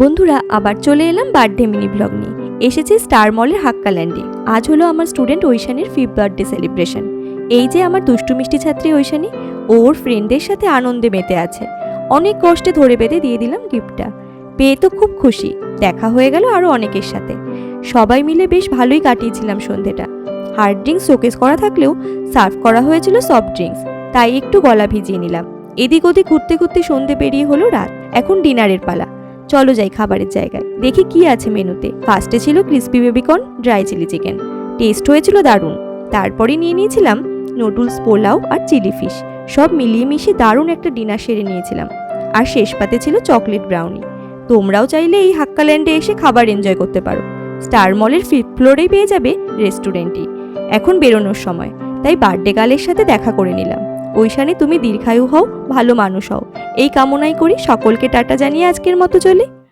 বন্ধুরা আবার চলে এলাম বার্থডে মিনি ব্লগ নিয়ে। এসেছি স্টার মলের হাক্কাল্যান্ডে। আজ হলো আমার স্টুডেন্ট ঐশানীর 5th বার্থডে সেলিব্রেশন। এই যে আমার দুষ্টু মিষ্টি ছাত্রী ঐশানী, ওর ফ্রেন্ডের সাথে আনন্দে মেতে আছে। অনেক কষ্টে ধরে বেঁধে দিয়ে দিলাম গিফটটা। পেয়ে তো খুব খুশি। দেখা হয়ে গেল আরও অনেকের সাথে। সবাই মিলে বেশ ভালোই কাটিয়েছিলাম সন্ধেটা। হার্ড ড্রিঙ্কস শোকেস করা থাকলেও সার্ভ করা হয়েছিল সফট ড্রিঙ্কস, তাই একটু গলা ভিজিয়ে নিলাম। এদিক ওদিক ঘুরতে ঘুরতে সন্ধে পেরিয়ে হলো রাত। এখন ডিনারের পালা। চলো যাই খাবারের জায়গায়, দেখি কি আছে মেনুতে। ফার্স্টে ছিল crispy baby corn dry chilli chicken, taste হয়েছিল দারুণ। তারপরে নিয়ে নিয়েছিলাম নুডলস, পোলাও আর চিলি ফিশ। সব মিলিয়ে মিশিয়ে দারুণ একটা ডিনার সেরে নিয়েছিলাম। আর শেষ পাতে ছিল চকলেট ব্রাউনি। তোমরাও চাইলে এই হাক্কাল্যান্ডে এসে খাবার এনজয় করতে পারো। স্টার মলের 5th ফ্লোরেই পেয়ে যাবে রেস্টুরেন্টটি। এখন বেরোনোর সময়, তাই বার্থডে গার্লের সাথে দেখা করে নিলাম। ঐশানী, তুমি দীর্ঘায়ু হও, ভালো মানুষ হও, এই কামনাই করি। সকলকে টাটা জানিয়ে আজকের মতো চলি।